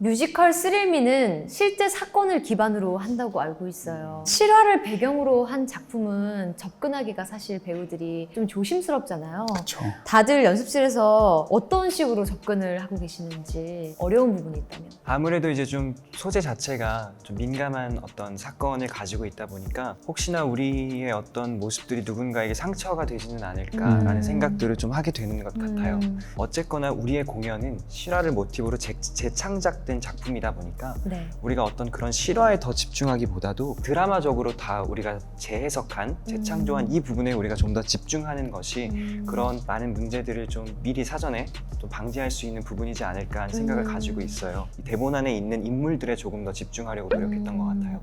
뮤지컬 스릴미는 실제 사건을 기반으로 한다고 알고 있어요. 실화를 배경으로 한 작품은 접근하기가 사실 배우들이 좀 조심스럽잖아요. 그렇죠. 다들 연습실에서 어떤 식으로 접근을 하고 계시는지 어려운 부분이 있다면? 아무래도 이제 좀 소재 자체가 좀 민감한 어떤 사건을 가지고 있다 보니까 혹시나 우리의 어떤 모습들이 누군가에게 상처가 되지는 않을까라는 생각들을 좀 하게 되는 것 같아요. 어쨌거나 우리의 공연은 실화를 모티브로 재창작된 작품이다 보니까 네. 우리가 어떤 그런 실화에 더 집중하기보다도 드라마적으로 다 우리가 재해석한, 재창조한 이 부분에 우리가 좀 더 집중하는 것이 그런 많은 문제들을 좀 미리 사전에 좀 방지할 수 있는 부분이지 않을까 하는 생각을 가지고 있어요. 이 대본 안에 있는 인물들에 조금 더 집중하려고 노력했던 것 같아요.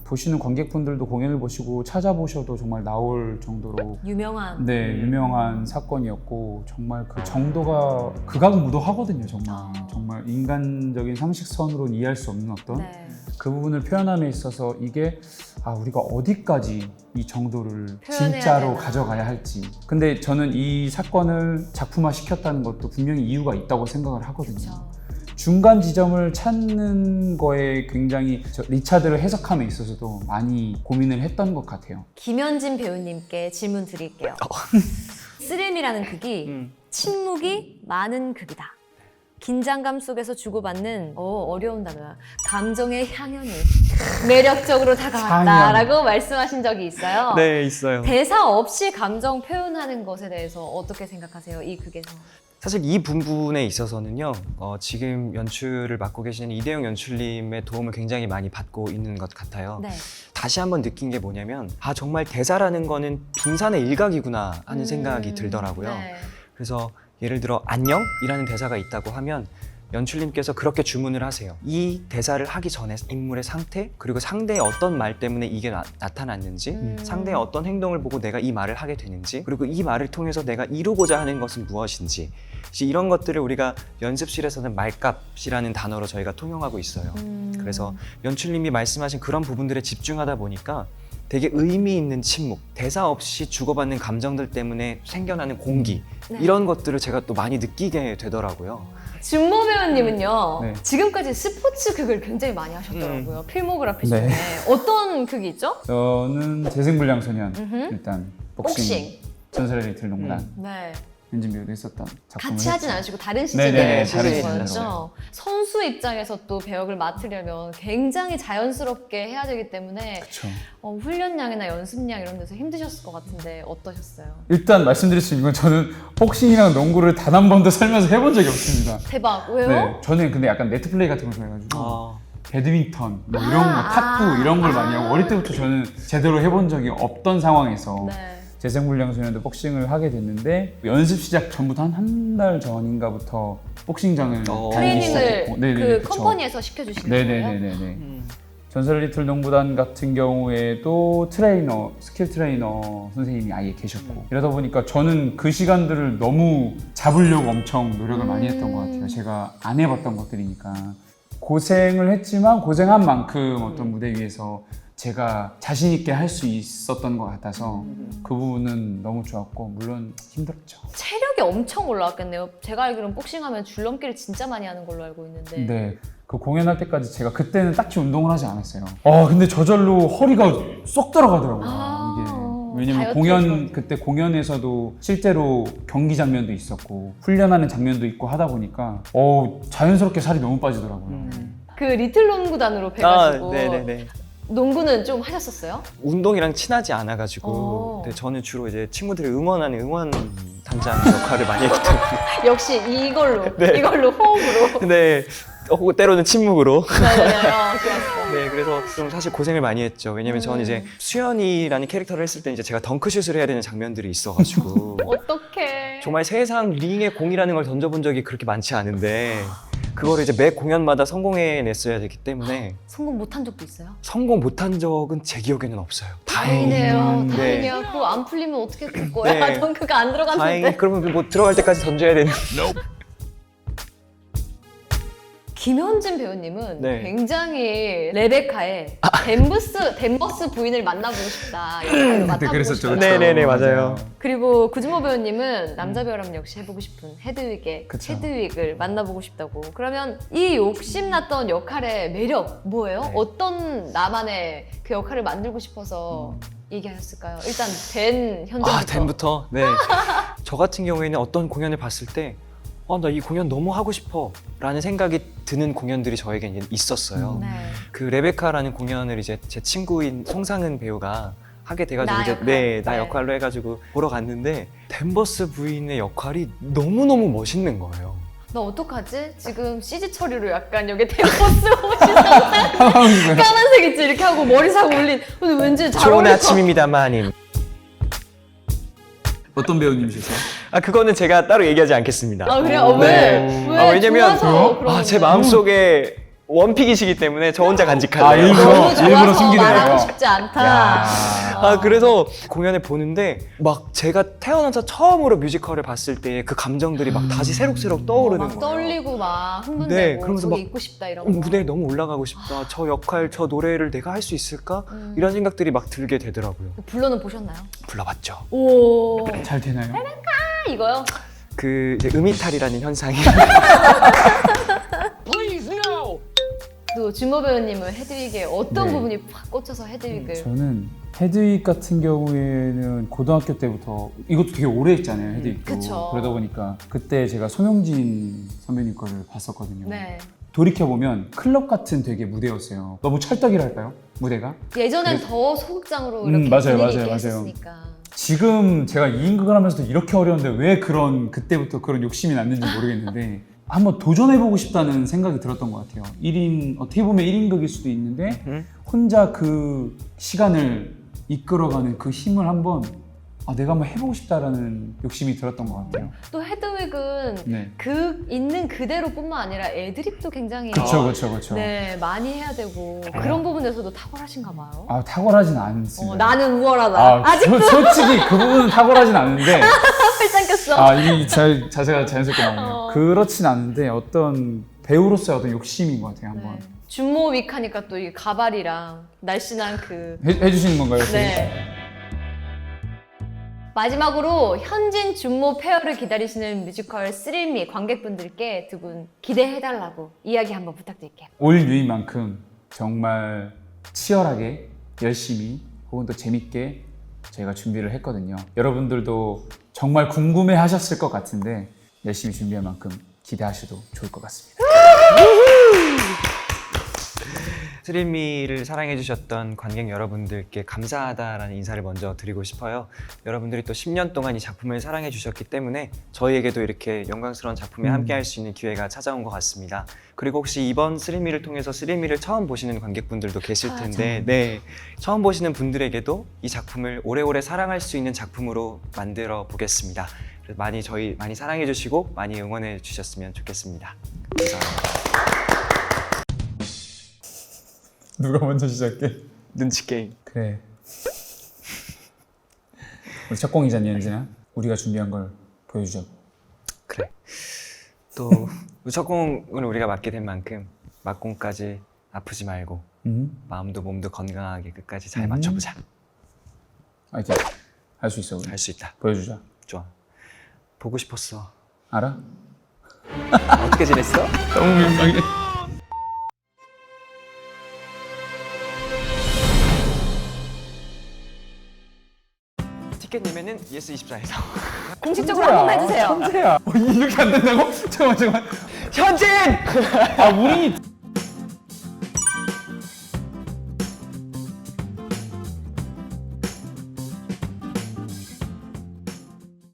보시는 관객분들도 공연을 보시고 찾아보셔도 정말 나올 정도로 유명한. 네, 유명한 사건이었고 정말 그 정도가 극악무도하거든요. 정말 인간적인 상식선으로는 이해할 수 없는 어떤 네. 그 부분을 표현함에 있어서 이게 우리가 어디까지 이 정도를 표현해야 진짜로 되나. 가져가야 할지. 근데 저는 이 사건을 작품화 시켰다는 것도 분명히 이유가 있다고 생각을 하거든요. 그쵸. 중간 지점을 찾는 거에 굉장히 리차드를 해석함에 있어서도 많이 고민을 했던 것 같아요. 김현진 배우님께 질문 드릴게요. 스릴미라는 극이 침묵이 많은 극이다. 긴장감 속에서 주고받는 어려운 단어야. 감정의 향연이 매력적으로 다가왔다라고 말씀하신 적이 있어요. 네, 있어요. 대사 없이 감정 표현하는 것에 대해서 어떻게 생각하세요? 이 극에서. 사실 이 부분에 있어서는요, 지금 연출을 맡고 계시는 이대영 연출님의 도움을 굉장히 많이 받고 있는 것 같아요. 네. 다시 한번 느낀 게 뭐냐면 정말 대사라는 거는 빙산의 일각이구나 하는 생각이 들더라고요. 네. 그래서 예를 들어 안녕이라는 대사가 있다고 하면 연출님께서 그렇게 주문을 하세요. 이 대사를 하기 전에 인물의 상태, 그리고 상대의 어떤 말 때문에 이게 나타났는지, 상대의 어떤 행동을 보고 내가 이 말을 하게 되는지, 그리고 이 말을 통해서 내가 이루고자 하는 것은 무엇인지, 이런 것들을 우리가 연습실에서는 말값이라는 단어로 저희가 통용하고 있어요. 그래서 연출님이 말씀하신 그런 부분들에 집중하다 보니까 되게 의미 있는 침묵, 대사 없이 주고받는 감정들 때문에 생겨나는 공기, 네. 이런 것들을 제가 또 많이 느끼게 되더라고요. 준모 배우님은요, 네. 지금까지 스포츠 극을 굉장히 많이 하셨더라고요. 필모그래피 중에. 네. 어떤 극이 있죠? 저는 재생불량소년 음흠. 일단 복싱. 전설의 리틀 농단 네. 현진 배우도 했었던 작품을 같이 하진 했죠. 않으시고 다른 네네, 시즌에 다른 하신 시즌으로. 거였죠? 선수 입장에서 또 배역을 맡으려면 굉장히 자연스럽게 해야 되기 때문에 그쵸. 훈련량이나 연습량 이런 데서 힘드셨을 것 같은데 어떠셨어요? 일단 말씀드릴 수 있는 건 저는 복싱이랑 농구를 단 한 번도 살면서 해본 적이 없습니다. 대박! 왜요? 네, 저는 근데 약간 네트플레이 같은 걸 좋아해가지고 아, 배드민턴, 뭐 이런 거, 탁구 이런 걸 많이 하고 어릴 때부터 저는 제대로 해본 적이 없던 상황에서 네. 재생불량소년도 복싱을 하게 됐는데 연습 시작 전부터 한 달 전인가부터 복싱장을 다니기 트레이닝을 시작했고 그 그쵸. 컴퍼니에서 시켜주시는 거예요? 네네네네. 전설 리틀 농구단 같은 경우에도 스킬 트레이너 선생님이 아예 계셨고 이러다 보니까 저는 그 시간들을 너무 잡으려고 엄청 노력을 많이 했던 것 같아요. 제가 안 해봤던 것들이니까 고생을 했지만 고생한 만큼 어떤 무대 위에서 제가 자신 있게 할 수 있었던 것 같아서 그 부분은 너무 좋았고 물론 힘들었죠. 체력이 엄청 올라왔겠네요. 제가 알기로는 복싱하면 줄넘기를 진짜 많이 하는 걸로 알고 있는데 네. 그 공연할 때까지 제가 그때는 딱히 운동을 하지 않았어요. 근데 저절로 허리가 쏙 들어가더라고요. 이게 왜냐면 다이어트에서. 그때 공연에서도 실제로 경기 장면도 있었고 훈련하는 장면도 있고 하다 보니까 자연스럽게 살이 너무 빠지더라고요. 그 리틀 농구단으로 배가지고 네네네. 농구는 좀 하셨었어요? 운동이랑 친하지 않아가지고 근데 저는 주로 이제 친구들을 응원하는 응원 단장 역할을 많이 했기 때문에 역시 이걸로 네. 이걸로 호흡으로 근데 때로는 침묵으로 네네네 좋았어. 네, 그래서 좀 사실 고생을 많이 했죠. 왜냐면 저는 이제 수현이라는 캐릭터를 했을 때 이제 제가 덩크슛을 해야 되는 장면들이 있어가지고 어떡해. 정말 세상 링에 공이라는 걸 던져본 적이 그렇게 많지 않은데 그거를 이제 매 공연마다 성공해냈어야 되기 때문에 성공 못한 적도 있어요? 성공 못한 적은 제 기억에는 없어요. 다행이네요. 네. 다행이야. 그거 안 풀리면 어떻게 될 거야? 네. 덩크가 안 들어갔는데. 다행히 그러면 뭐 들어갈 때까지 던져야 되는 김현진 배우님은 네. 굉장히 레베카의 댄버스 부인을 만나보고 싶다. 역할을 그때 맡아보고 그랬었죠. 싶다. 그쵸? 네네네, 맞아요. 그리고 구준모 배우님은 남자 배우라면 역시 해보고 싶은 헤드윅의 그쵸. 헤드윅을 만나보고 싶다고. 그러면 이 욕심났던 역할의 매력 뭐예요? 네. 어떤 나만의 그 역할을 만들고 싶어서 얘기하셨을까요? 일단 댄 현장부터. 댄부터? 네. 저 같은 경우에는 어떤 공연을 봤을 때 나 이 공연 너무 하고 싶어 라는 생각이 드는 공연들이 저에게 있었어요. 네. 그 레베카라는 공연을 이제 제 친구인 송상은 배우가 하게 돼가지고 나 이제 역할. 나 네. 역할로 해가지고 보러 갔는데 댄버스 부인의 역할이 너무너무 멋있는 거예요. 나 어떡하지? 지금 CG 처리로 약간 여기 댄버스 옷이 까만색 있지 이렇게 하고 머리 싹 올린. 근데 왠지 잘 좋은 어울릴 것 아침입니다, 마님. 어떤 배우님이셨어요? 그거는 제가 따로 얘기하지 않겠습니다. 아 그래요? 네. 왜? 왜냐면 좋아서 그러는 제 거예요? 마음속에 원픽이시기 때문에 저 혼자 간직할래요. 일부러? 너무 좋아서 일부러 숨기려고. 말하고 싶지 않다. 야. 그래서 공연을 보는데 막 제가 태어나서 처음으로 뮤지컬을 봤을 때 그 감정들이 막 다시 새록새록 떠오르는 막 거예요. 떨리고 막 흥분되고 네, 그러면서 저기 막 있고 싶다 이런 거. 무대에 너무 올라가고 싶다. 저 역할, 저 노래를 내가 할 수 있을까? 이런 생각들이 막 들게 되더라고요. 불러는 보셨나요? 불러봤죠. 오. 잘 되나요? 이거요? 그 이제 음이탈이라는 현상이 또 준모 배우님은 헤드윅의 어떤 네. 부분이 팍 꽂혀서 헤드윅을 저는 헤드윅 같은 경우에는 고등학교 때부터 이것도 되게 오래 했잖아요, 헤드윅도. 그쵸. 그러다 보니까 그때 제가 손흥진 선배님 거를 봤었거든요. 네. 돌이켜보면 클럽 같은 되게 무대였어요. 너무 찰떡이랄까요? 무대가? 예전엔 그래- 더 소극장으로 이렇게 맞아요, 분위기 맞아요, 있게 맞아요. 했었으니까. 지금 제가 2인극을 하면서도 이렇게 어려운데 왜 그때부터 그런 욕심이 났는지 모르겠는데 한번 도전해보고 싶다는 생각이 들었던 것 같아요. 어떻게 보면 1인극일 수도 있는데 혼자 그 시간을 이끌어가는 그 힘을 한번 내가 한번 해보고 싶다라는 욕심이 들었던 것 같아요. 또 헤드윅은 네. 그 있는 그대로뿐만 아니라 애드립도 굉장히 그렇죠. 네 많이 해야 되고 그런 부분에서도 탁월하신가 봐요. 탁월하진 않습니다. 나는 우월하다. 아직도 솔직히 그 부분은 탁월하진 않은데 활짝 꼈어. 이 자세가 자연스럽게 나오네요. 그렇진 않은데 어떤 배우로서의 어떤 욕심인 것 같아요. 한번 네. 준모 윅 하니까 또 이 가발이랑 날씬한 그 해주시는 건가요? 네. 마지막으로 현진 준모 페어를 기다리시는 뮤지컬 스릴미 관객분들께 두 분 기대해달라고 이야기 한번 부탁드릴게요. 올 유인만큼 정말 치열하게 열심히 혹은 또 재밌게 저희가 준비를 했거든요. 여러분들도 정말 궁금해 하셨을 것 같은데 열심히 준비한 만큼 기대하셔도 좋을 것 같습니다. 스릴미를 사랑해주셨던 관객 여러분들께 감사하다라는 인사를 먼저 드리고 싶어요. 여러분들이 또 10년 동안 이 작품을 사랑해주셨기 때문에 저희에게도 이렇게 영광스러운 작품에 함께할 수 있는 기회가 찾아온 것 같습니다. 그리고 혹시 이번 스릴미를 통해서 스릴미를 처음 보시는 관객분들도 계실 텐데 네, 처음 보시는 분들에게도 이 작품을 오래오래 사랑할 수 있는 작품으로 만들어 보겠습니다. 그래서 많이 사랑해주시고 많이 응원해 주셨으면 좋겠습니다. 감사합니다. 누가 먼저 시작해? 눈치 게임. 그래. 우리 첫 공이잖니, 현진아. 우리가 준비한 걸 보여주자고. 그래. 또 첫 공을 우리가 맡게 된 만큼 막공까지 아프지 말고 마음도 몸도 건강하게 끝까지 잘 맞춰보자. 화이팅. 할 수 있어, 우리. 할 수 있다. 보여주자. 좋아. 보고 싶었어. 알아? 어떻게 지냈어? 너무 민망해. 티켓 예매는 예스24에서. 공식적으로 한 번만 해주세요. 천재야. 이렇게 안 된다고? 잠깐만. 현진! 우리